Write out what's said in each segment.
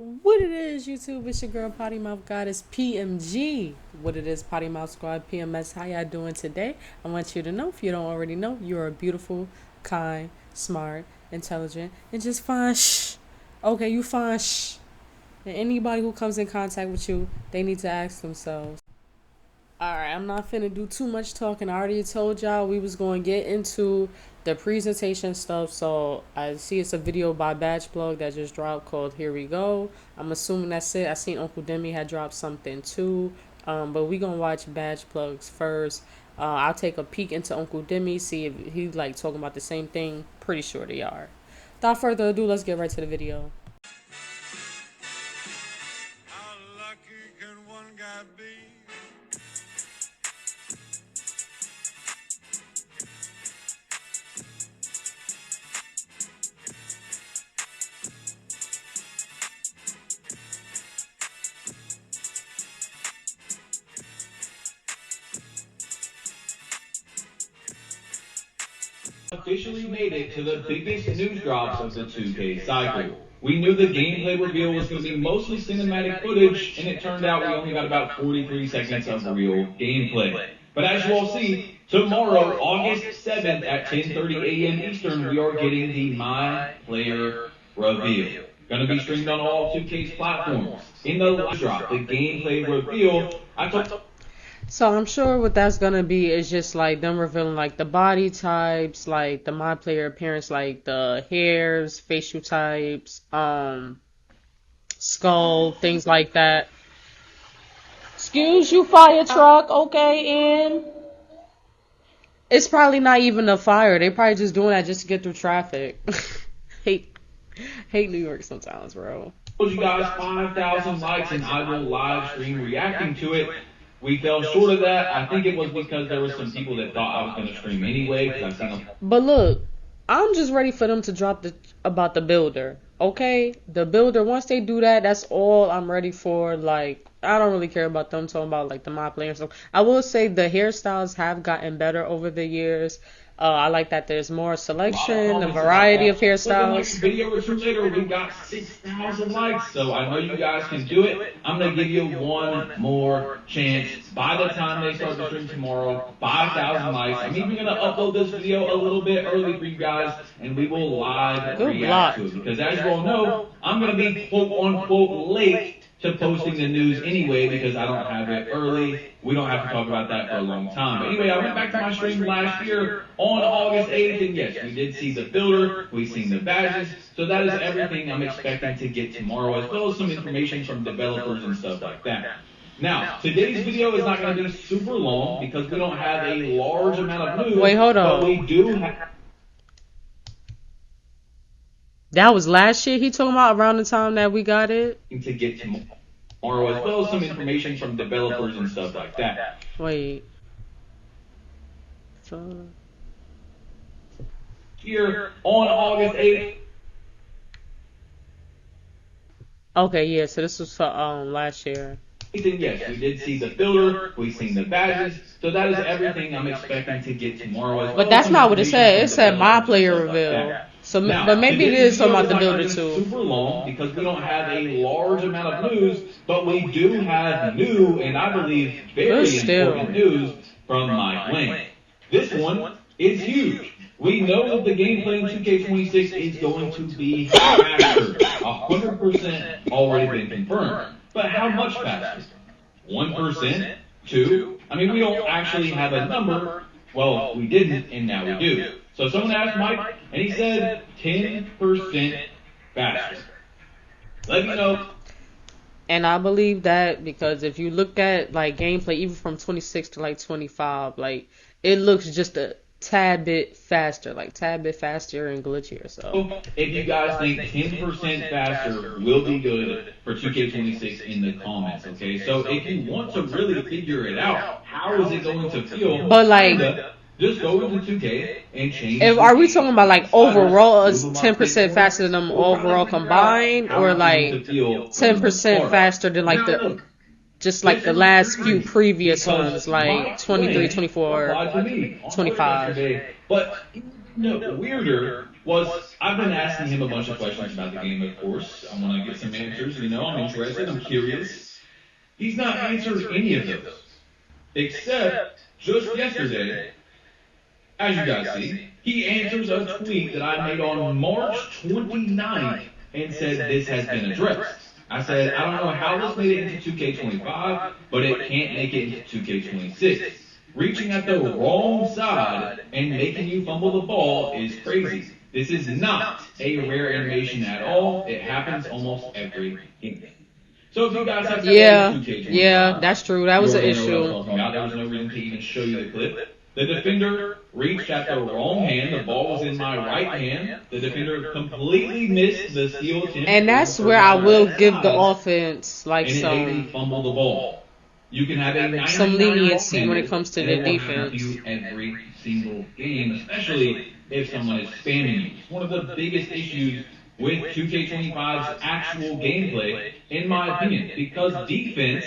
What it is, YouTube? It's your girl Potty Mouth Goddess PMG. What it is, Potty Mouth Squad PMS. How y'all doing today? I want you to know, if you don't already know, you are beautiful, kind, smart, intelligent, and just fine. Shh. Okay, you fine. Shh. And anybody who comes in contact with you, they need to ask themselves. Alright, I'm not finna do too much talking. I already told y'all we was going to get into the presentation stuff. So I see it's a video by Batch Plug that just dropped called Here We Go. I'm assuming that's it. I seen Uncle Demi had dropped something too. But we gonna watch Batch Plugs first. I'll take a peek into Uncle Demi, see if he's like talking about the same thing. Pretty sure they are. Without further ado, let's get right to the video. How lucky can one guy be? Officially made it to the biggest news drops of the 2K cycle. We knew the gameplay reveal was going to be mostly cinematic footage, and it turned out we only got about 43 seconds of real gameplay. But as you all see, tomorrow, August 7th at 10:30 a.m. Eastern, we are getting the My Player reveal. Going to be streamed on all 2K's platforms. In the live drop, the gameplay reveal, So I'm sure what that's gonna be is just like them revealing like the body types, like the My Player appearance, like the hairs, facial types, skull, things like that. Excuse you, fire truck. Okay, and it's probably not even a fire. They probably just doing that just to get through traffic. hate, hate New York sometimes, bro. told you guys 5,000 likes and I will live stream reacting to it. We fell short of that. I think it was because there were some people that thought I was going to stream anyway. Because I've seen them. But look, I'm just ready for them to drop about the builder. Okay, the builder. Once they do that, that's all I'm ready for. Like, I don't really care about them talking about like the My Player and stuff. I will say the hairstyles have gotten better over the years. I like that there's more selection, a variety of hairstyles. Video or two later, we got 6,000 likes. So I know you guys can do it. I'm going to give you one more chance. By the time they start the stream tomorrow, 5,000 likes. I'm even going to upload this video a little bit early for you guys, and we will live react to it. Because as you all know, I'm going to be quote unquote late to posting the news anyway because I don't have it early. We don't have to talk about that for a long time. But anyway, I went back to my stream last year on August 8th, and yes, we did see the builder, we've seen the badges, so that is everything I'm expecting to get tomorrow, as well as some information from developers and stuff like that. Now, today's video is not going to be super long because we don't have a large amount of news. Wait, hold on. But we do have... That was last year he talking about around the time that we got it? To get tomorrow, as well as some information from developers and stuff like that. Wait. So... Here on August 8th. Okay, yeah, so this was for last year. Yes, we did see the builder, we've seen the badges, so that is everything I'm expecting to get tomorrow. But that's not what it said. It said My Player reveal. So, now, but maybe it is talking about the builder too. too. Super long because we don't have a large amount of news, but we do have new and I believe very important news from Mike Lang. This one is huge. We know that the gameplay in 2K26 is going to be faster. 100% already been confirmed. But how much faster? 1%? 2%? I mean, we don't actually have a number. Well, we didn't, and now we do. So someone asked Mike, and he said 10% faster. Let me know. And I believe that because if you look at like gameplay, even from 26 to like 25, like it looks just a tad bit faster and glitchier. So if you guys think 10% faster will be good for 2K26 in the comments, okay? So if you want to really figure it out, how is it going to feel? But like, just go into 2K and change. Are we talking about like overall is 10% faster than them overall combined, or like 10% faster than like the just like the last few previous ones, like 23, 24, 25? But no, weirder was I've been asking him a bunch of questions about the game, of course. I want to get some answers, I'm interested, I'm curious. He's not answered any of those. Except, just yesterday, as you guys see, he answers a tweet that I made on March 29th and said this has been addressed. I said, I don't know how this made it into 2K25, but it can't make it into 2K26. Reaching at the wrong side and making you fumble the ball is crazy. This is not a rare animation at all. It happens almost every game. So if you guys have to yeah, that's true. That was an issue. There was no reason to even show you the clip. The defender reached at the wrong hand. The ball was in my right hand. The defender completely missed the steal attempt. And that's where I will give the offense like and it made me fumble the ball. You can have some leniency when it comes to the defense. Every single game, especially if someone is spamming you. It's one of the biggest issues with 2K25's actual gameplay, in my opinion, because defense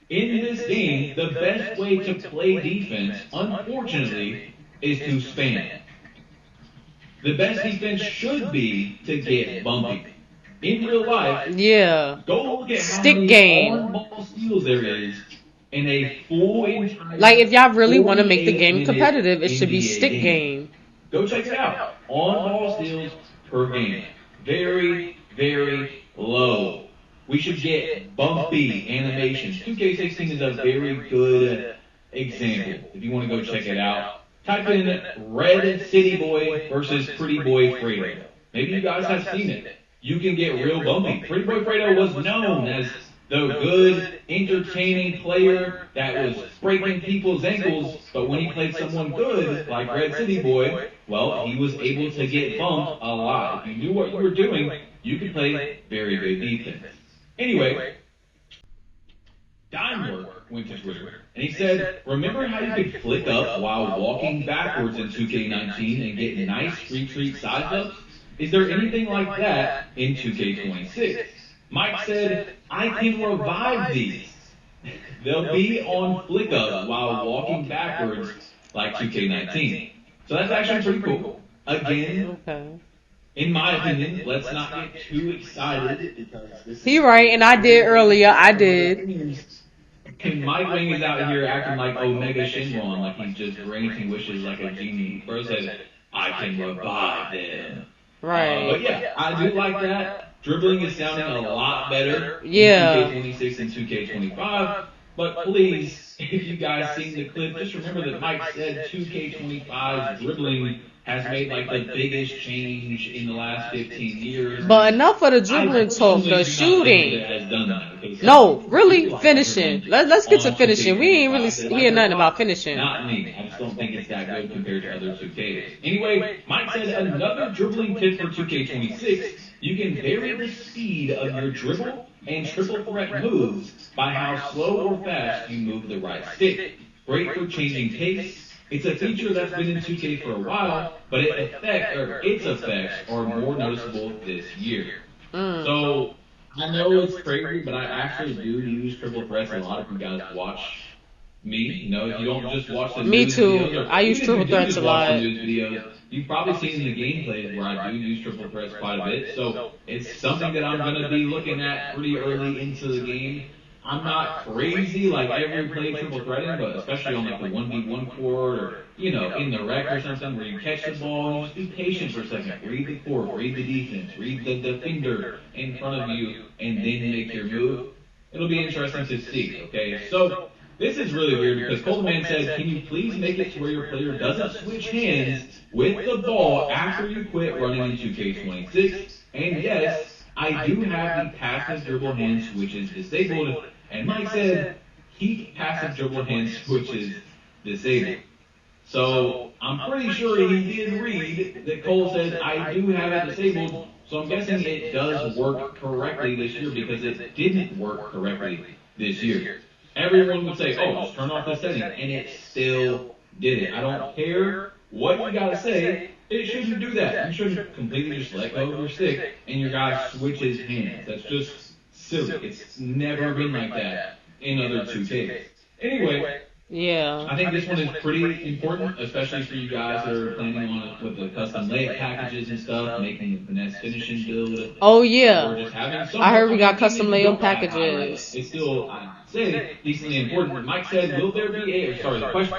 in this game, the best way to play defense, unfortunately, is to spam. The best defense should be to get bumpy. In real life, go look at how many on-ball steals there is in a full entire. Like, if y'all really want to make the game competitive, it should be stick game. Go check it out. On-ball steals per game. Very, very low. We should get bumpy animations. 2K16 is a very good example. If you want to go check it out, type in Red City Boy versus Pretty Boy Fredo. Maybe you guys have seen it. You can get real bumpy. Pretty Boy Fredo was known as the good, entertaining player that was breaking people's ankles, but when he played someone good, like Red City Boy, well, he was able to get bumped a lot. If you knew what you were doing, you could play very good defense. Anyway, Dimework went to Twitter, and he said, remember how you could flick up while walking backwards in 2K19 and get nice retreat side ups? Is there anything like that in 2K26? Mike said, I can revive these. They'll be on flick up while walking backwards like 2K19. So that's actually pretty cool. Again, in my opinion, let's not get too excited. You're right, and I did earlier. I did. And Mike Wing is out here acting like Omega Shenron, like he's just granting wishes like a genie. Bro said, I can revive them. Right. But yeah, I do like that. Dribbling is sounding a lot better in 2K26 and 2K25. But please, if you guys seen the clip, just remember that Mike said 2K25's dribbling has made like the biggest change in the last 15 years. But enough of the dribbling talk, the shooting. No, really finishing. Let's get to finishing. We ain't really hear nothing about finishing. Not me. I just don't think it's that good compared to other 2Ks. Anyway, Mike said another dribbling tip for 2K26. You can vary the speed of your dribble and triple threat moves by how slow or fast you move the right stick. Great for changing pace. It's a feature that's been in 2K for a while, but its effects are more noticeable this year. So, I know it's crazy, but I actually do use triple threats. A lot of you guys watch me. If you don't just watch the Me news too. videos, I use triple threats a lot. You've probably seen the gameplays where I do use triple threats quite a bit. So, it's something that I'm going to be looking at pretty early into the game. I'm not crazy like every play triple threading, but especially on like the 1v1 court or, in the rec or something where you catch the ball, just be patient for a second. Read the court, read the defense, read the defender in front of you, and then make your move. It'll be interesting to see, okay? So, this is really weird because Coleman said, can you please make it to where your player doesn't switch hands with the ball after you quit running in 2K26? And yes, I do have the passive dribble hand switches disabled. And Mike said, keep passive dribble hand switches disabled. So, I'm pretty sure he did read that Cole said, I do have it disabled. So I'm guessing it does work correctly this year because it didn't work correctly this year. Everyone would say, oh, just turn off this setting. And it still did it. I don't care what you gotta say. It shouldn't do that. You shouldn't completely just let go of your stick and your guy switches hands. That's just silly. It's never been like that in other 2Ks. Anyway, Yeah. I think this one is pretty important, especially for you guys that are planning on it with the custom layup packages and stuff, making the finesse finishing build, Oh or yeah. just having I somewhat heard we on your got team custom that you layup don't have high layup. packages. It's still, I'd say, decently important. Mike said, will there be a, sorry, the question,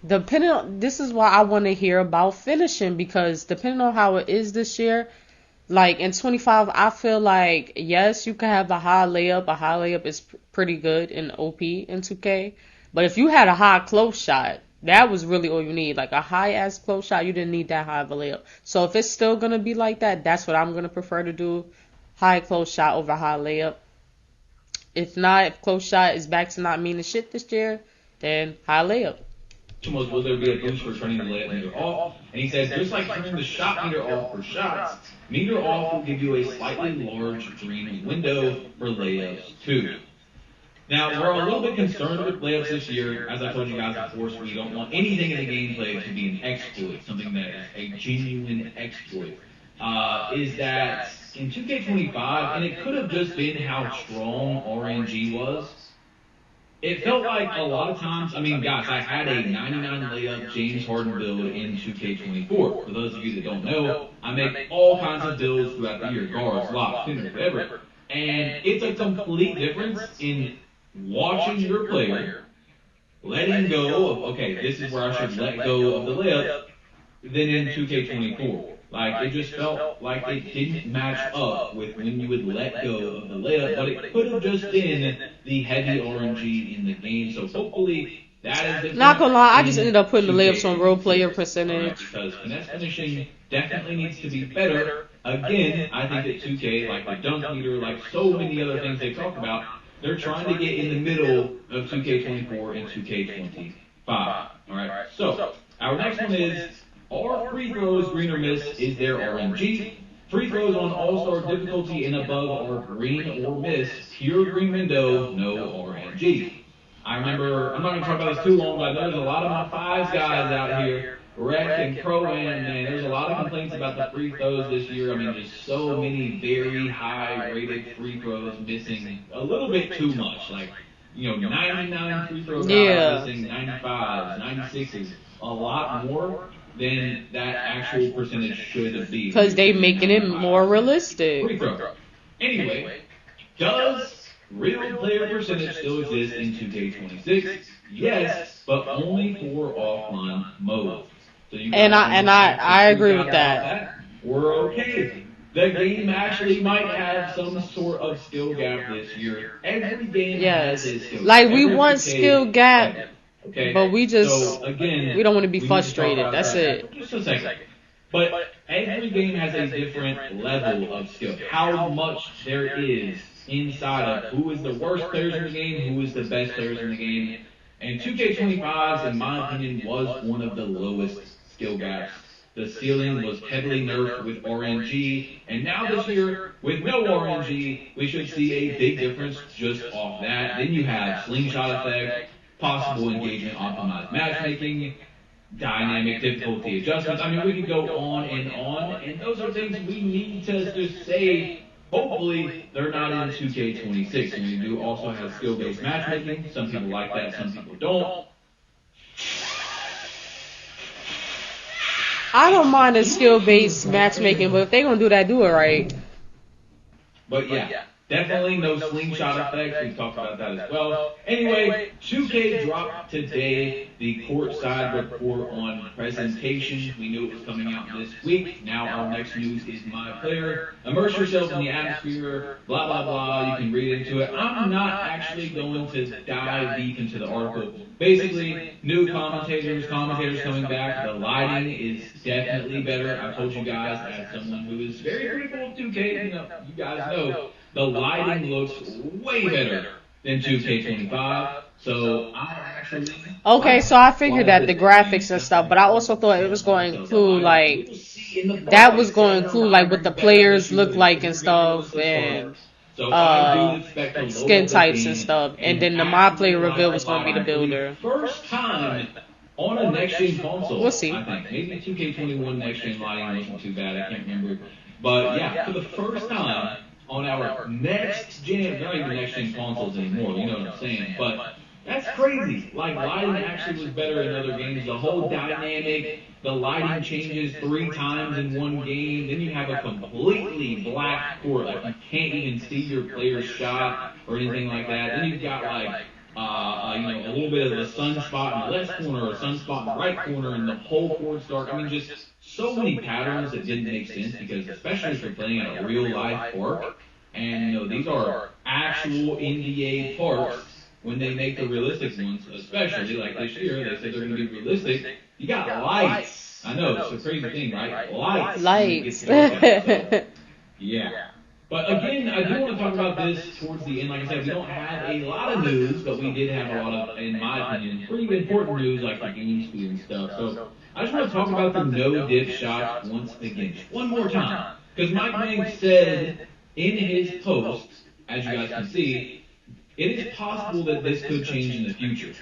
Depending on, this is why I want to hear about finishing, because depending on how it is this year, like in 25, I feel like yes, you can have a high layup. A high layup is pretty good in OP in 2K. But if you had a high close shot, that was really all you need. Like a high ass close shot, you didn't need that high of a layup. So if it's still gonna be like that, that's what I'm gonna prefer to do. High close shot over high layup. If not, if close shot is back to not meaning shit this year, then high layup. was, will there be a boost for turning the layup meter off? And he says, just like turning the shot meter off for shots, meter off will give you a slightly large green window for layups too. Now, we're a little bit concerned with layups this year. As I told you guys before, so we don't want anything in the gameplay to be an exploit, something that is a genuine exploit. Is that in 2K25, and it could have just been how strong RNG was, it felt like a lot of times, I mean, guys, I had a 99 layup James Harden build in 2K24. For those of you that don't know, I make all kinds of builds throughout the year, guards, locks, centers, whatever. And it's a complete difference in watching your player, letting go of, okay, this is where I should let go of the layup, than in 2K24. Like, it just felt like it didn't match up with when you would let go of the layup, but it could have just been the heavy RNG in the game. So hopefully that is different. Not gonna lie, I just ended up putting the layups on role player percentage. Because finesse finishing definitely needs to be better. Again, I think that 2K, like the dunk meter, like so many other things they talk about, they're trying to get in the middle of 2K24 and 2K25. Alright, so our next one is, are free throws green or miss? Is there RNG? Free throws on all-star difficulty and above are green or miss. Pure green window, no RNG. I remember, I'm not going to talk about this too long, but I know there's a lot of my fives guys out here, Rec and Pro-Am, man, there's a lot of complaints about the free throws this year. I mean, just so many very high-rated free throws missing a little bit too much. Like, 99 free throw guys missing 95s, 96s, a lot more than that actual percentage should be. Because they making it more realistic. Free throw. Anyway, does real player percentage still exist in 2K26? Yes, but only for offline modes. So you I agree with that. We're okay. The game actually might have some sort of skill gap this year. Every game has its skill gap. Like we want skill gap. Okay. But we just, so again, we don't want to be frustrated. That's it. Just a second. But every game has a different level of skill. How much there is inside of who is the worst players in the game, who is the best players in the game. And 2K25's, in my opinion, was one of the lowest skill gaps. The ceiling was heavily nerfed with RNG, and now this year, with no RNG, we should see a big difference just off that. Then you have slingshot effect, possible engagement optimized matchmaking, dynamic difficulty adjustments. I mean, we could go on, and those are things we need to just say. Hopefully, they're not in 2K26. And we do also have skill-based matchmaking. Some people like that, some people don't. I don't mind the skill-based matchmaking, but if they're going to do that, do it right. But yeah. Definitely no slingshot effects. We talked about that as well. Anyway, 2K dropped today the courtside report on presentations. We knew it was coming out this week. Now our next news is My Player. Immerse yourself in the atmosphere, blah, blah, blah. You can read into it. I'm not actually going to dive deep into the article. Basically, new commentators coming back. The lighting is definitely better. I told you guys, as someone who is very critical of 2K, you guys know, the lighting looks way better than 2K25. So I actually... Okay, so I figured that the graphics and stuff, but I also thought it was going to include, like, that was going to include, like, what the players look like and stuff, and skin types and stuff. And then the My Player reveal was going to be the builder. First time on a next-gen console. We'll see. I think. Maybe 2K21 next-gen lighting wasn't too bad. I can't remember. But, yeah, for the first time on our next gen, not even next gen consoles anymore, you know what I'm saying, but That's crazy. Like, lighting actually was better in other games. The whole dynamic, the lighting changes 3 times in one game. Then you have a completely black court. Like, you can't even see your player's shot or anything like that. Then you've got, like, a little bit of a sunspot in the left corner or a sunspot in the right corner, and the whole court's dark. I mean, just so many patterns that didn't make sense because, especially if you're playing at a real life park, and these are actual NBA parks. When they make the realistic ones, especially like this year, they said they're going to be realistic. You got lights. I know it's a crazy thing, right? Lights. So, yeah. But again, I do want to talk about this towards the end. Like I said, we don't have a lot of news, but we did have a lot of, in my opinion, pretty important news like the game speed and stuff. So I just want to talk about the no-dip shot once again, just one more time. Because Mike Ming said in his post, as you guys can see, it is possible that this could change in the future,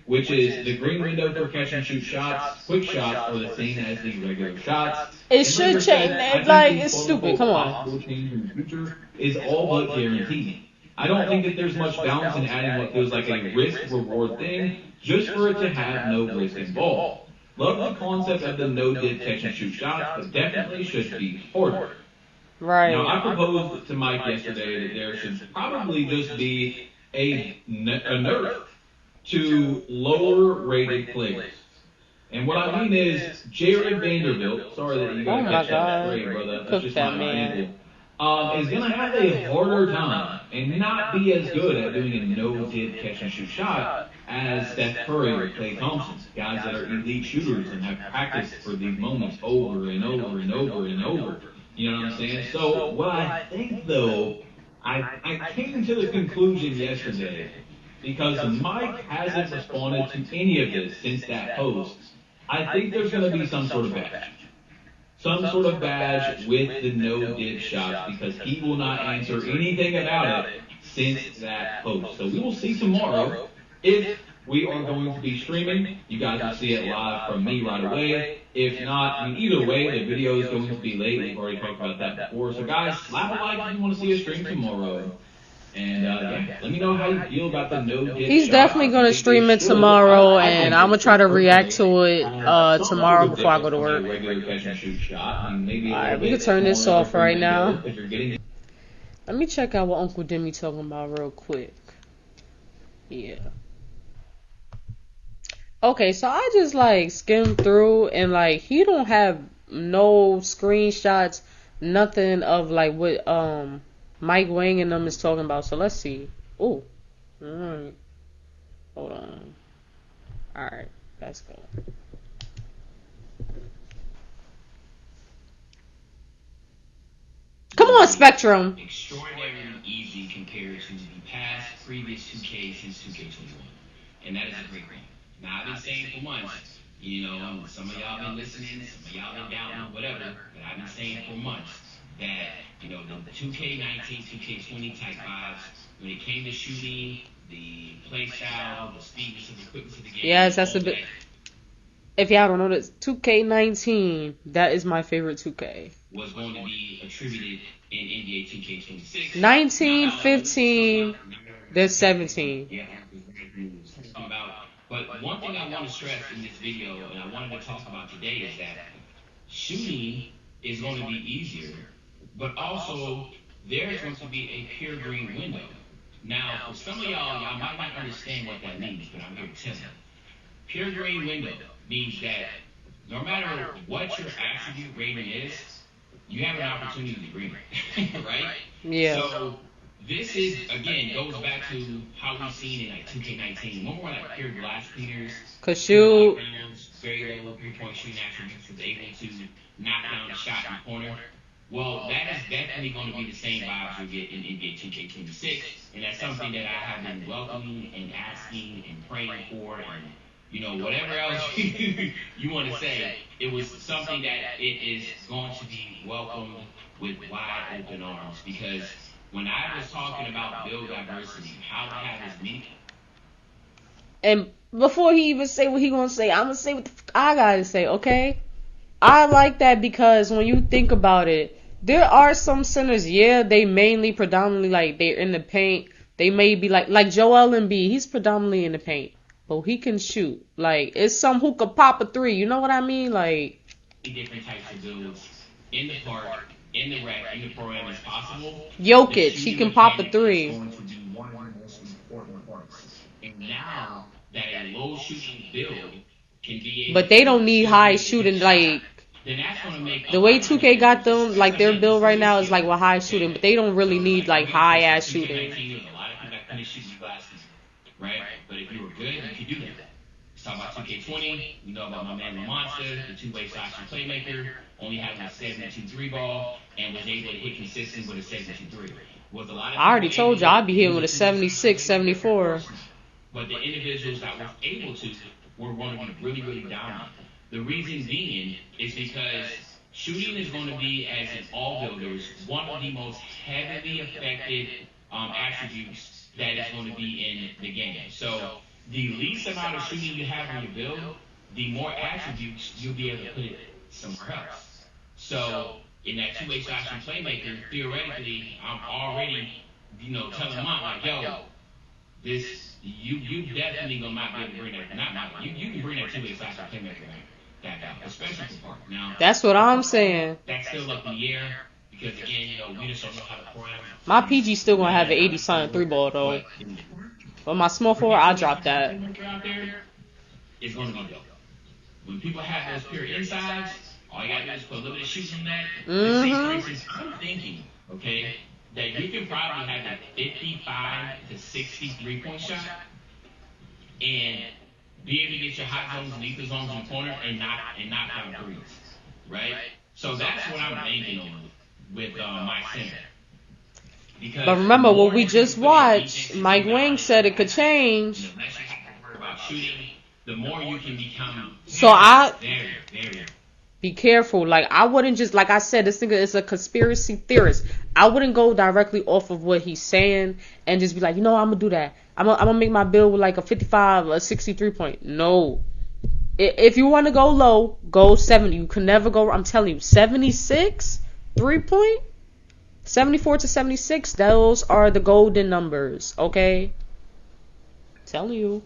which is the green window for catch and shoot shots, quick shots are the same as the regular shots. It should change. It's stupid. Come on. Possible change in the future is all but guaranteed. I don't think that there's much balance in adding what feels like a risk-reward thing just for it to have no risk involved. Love the concept of the no-dip catch and shoot shots, but definitely should be harder. Right. Now, I proposed to Mike yesterday that there should probably just be a nerf to lower rated players. And what I mean is, Jared Vanderbilt, sorry that you got to catch that grade, brother, that's just not my handle, is going to have a harder time and not be as good at doing a no-dip catch and shoot shot as Steph Curry or Klay Thompson, guys that are elite shooters and have practiced for these moments over and over and over and over. You know what I'm saying? So what I think, though, I came to the conclusion yesterday, because Mike hasn't responded to any of this since that post, I think there's going to be some sort of badge. Some sort of badge with the no-dip shots, because he will not answer anything about it since that post. So we will see tomorrow if we are going to be streaming. You guys will see it live from me right away. If not, I mean, either way, the video is going to be late. We've already talked about that before. So guys, slap a like if you want to see a stream tomorrow. And yeah, let me know how you feel about the no-dip shot. He's definitely going to stream it tomorrow, and I'm going to try to react to it tomorrow before I go to work. Alright, we can turn this off right now. Let me check out what Uncle Demi talking about real quick. Yeah. Okay, so I just skimmed through, and he don't have no screenshots, nothing of what Mike Wang and them is talking about. So let's see. Oh, alright. Hold on. Alright, let's go. Come on, Spectrum. Extraordinarily easy compared to the past previous 2K since 2K21. And that is a great thing. Now, I've been saying for months, some of y'all been listening, some of y'all been doubting, whatever, but I've been saying for months that, the 2K19, 2K20 type vibes, when it came to shooting, the play style, the speedness of the quickness of the game. Yes, that's a bit. If y'all don't know this, 2K19, that is my favorite 2K. Was going to be attributed in NBA 2K26. 19, 15, there's 17. Yeah. But one thing I want to stress in this video, and I wanted to talk about today, is that shooting is going to be easier, but also there's going to be a pure green window. Now, for some of y'all might not understand what that means, but I'm here to tell you. Pure green window means that no matter what your attribute rating is, you have an opportunity to green it, right? Yeah. So this is, again, goes back to how we've seen in 2K19. When we're pure glass cleaners, Cause shoot, very low 3-point shooting attributes, was able to knock down the shot in the corner. Well, that is definitely going to be the same vibes you'll get in NBA 2K26, and that's something that I have been welcoming and asking and praying for, and whatever else you want to say. It was something that it is going to be welcomed with wide open arms, because when I was talking about build diversity, how to have as many. and before he even say what he gonna say, I'm gonna say what the I gotta say, okay? I like that because when you think about it, there are some centers, yeah, they mainly predominantly they're in the paint, They may be like Joel Embiid. He's predominantly in the paint, but he can shoot. Like, it's some who could pop a three. You know what I mean? Like, different types of builds in the park, in the rec, in the pro-am as possible. Jokic, he can pop a three. Going to be one of the most important parts. And now that a low shooting build can be able But they don't need high shooting. Like, then that's going to make the way 2K got them, like their build right now is like with high shooting, but they don't really need like high ass shooting. A lot of people got finished shooting glasses, right? But if you were good, you could do that. Let's talk about 2K20. We know about my man Monster, the two-way slashing playmaker, only having a 72-3 ball, and was able to hit consistent with a 72-3. Was a lot of I already told you I'd be hitting with a 76, 74. But the individuals that were able to were going to be really, really dominant. The reason being is because shooting is going to be, as in all builders, one of the most heavily affected attributes that is going to be in the game. So the least amount of shooting you have on your build, the more attributes you'll be able to put it somewhere else. So in that two-way slashing playmaker, theoretically, I'm already, telling mom like, yo, this you definitely gonna not be able to bring that. You can bring that two-way slashing playmaker back out, especially for park. Now that's what I'm saying. That's still up in the air because again, we just don't know how to program. My PG still gonna have an 80-something 3-ball though. But my small forward, I dropped that. It's gonna be dope. When people have those pure insides, all you gotta do is put a little bit of shooting in that. For instance, I'm thinking, okay, that you can probably have a 55 to 63-point shot and be able to get your hot zones and lethal zones in the corner and not down threes, right? So that's what I'm banking on with my center. Because but remember what we just watched, Mike Wang said it could change. Unless you have to worry about shooting, the more you can become very be careful. Like, I wouldn't just, like I said, this nigga is a conspiracy theorist. I wouldn't go directly off of what he's saying and just be like, I'm gonna do that. I'm gonna make my build with like a 55 or 63 point. No. If you want to go low, go 70. You can never go, I'm telling you, 76 3 point, 74 to 76, those are the golden numbers, okay? Telling you.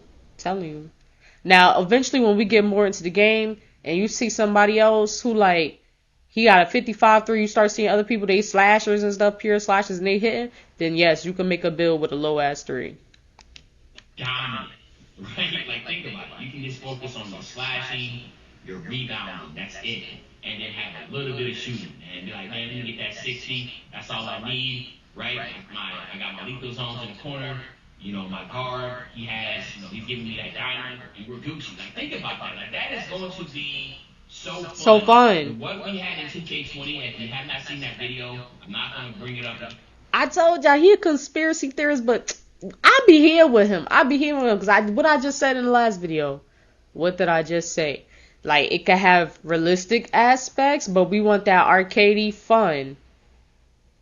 Now, eventually when we get more into the game and you see somebody else who like, he got a 55-3, you start seeing other people, they slashers and stuff, pure slashers, and they hitting, then yes, you can make a build with a low ass 3. Dominant, right? Like, think about it. You can just focus on your slashing, your rebounding, that's it. And then have a little bit of shooting. And be like, man, let me get that 60, that's all I need, right? I got my lethal zones in the corner. My guard, he has, he's giving me that diamond, and we're Gucci. Like, think about that. Like, that is going to be so fun. What we had in 2K20, if you have not seen that video, I'm not going to bring it up. I told y'all he a conspiracy theorist, but I be here with him. Because what I just said in the last video. What did I just say? Like, it could have realistic aspects, but we want that arcadey fun.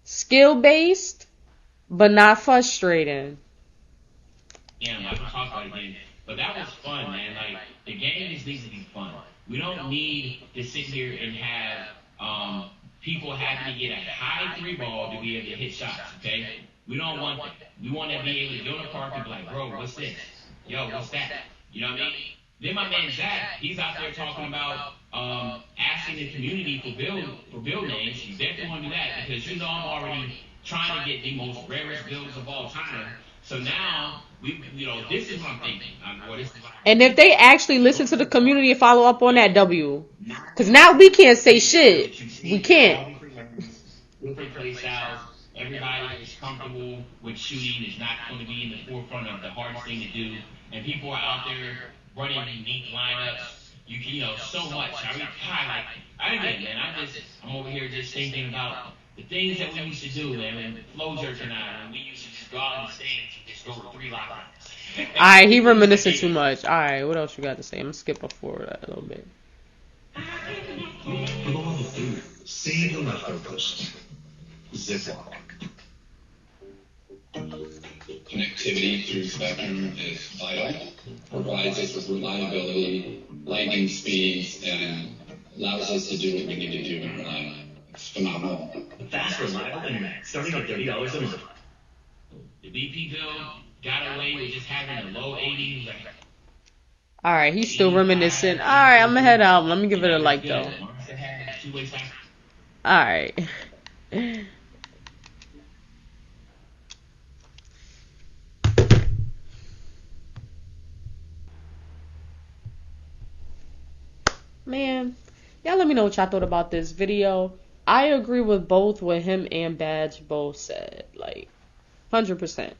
Skill-based, but not frustrating. Yeah, I can talk about it again. But that was fun, man. Like, the game just needs to be fun. We don't need to sit here and have people having to get a high 3-ball to be able to hit shots, okay? We don't want that. We want to be able to go in the park and be like, bro, what's this? Yo, what's that? You know what I mean? Then my man Zach, he's out there talking about asking the community for build names. You definitely want to do that because I'm already trying to get the most rarest builds of all time. So now, this is what I'm thinking. And if they actually listen to the community and follow up on that W, because now we can't say shit. We can't. Different play styles. Everybody is comfortable with shooting. It's not going to be in the forefront of the hardest thing to do. And people are out there running unique lineups. You can, so much. I'm over here just thinking about the things that we used to do, man. When Flow Jerk and we used to just go out on the stage and just go with 3 lines. Alright, he reminiscing too much. Alright, what else you got to say? I'm going to skip up forward a little bit. Blow the food. Save the leftovers. Ziploc. Connectivity through Spectrum is vital. Provides us with reliability, lightning speeds, and allows us to do what we need to do in real life. It's phenomenal. Fast, reliable internet, starting at $30 a month. If Leafyville got away with just having a low 80s. Like, All right, he's still reminiscing. All right, I'm gonna head out. Let me give it a like though. All right. Man, y'all let me know what y'all thought about this video. I agree with both what him and Badge both said, like 100%.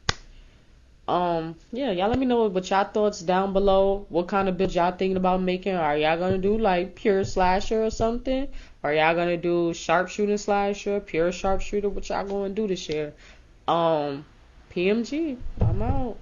Yeah, y'all let me know what y'all thoughts down below. What kind of build y'all thinking about making? Are y'all gonna do like pure slasher or something? Are y'all gonna do sharpshooter slasher, pure sharpshooter? What y'all gonna do this year? PMG, I'm out.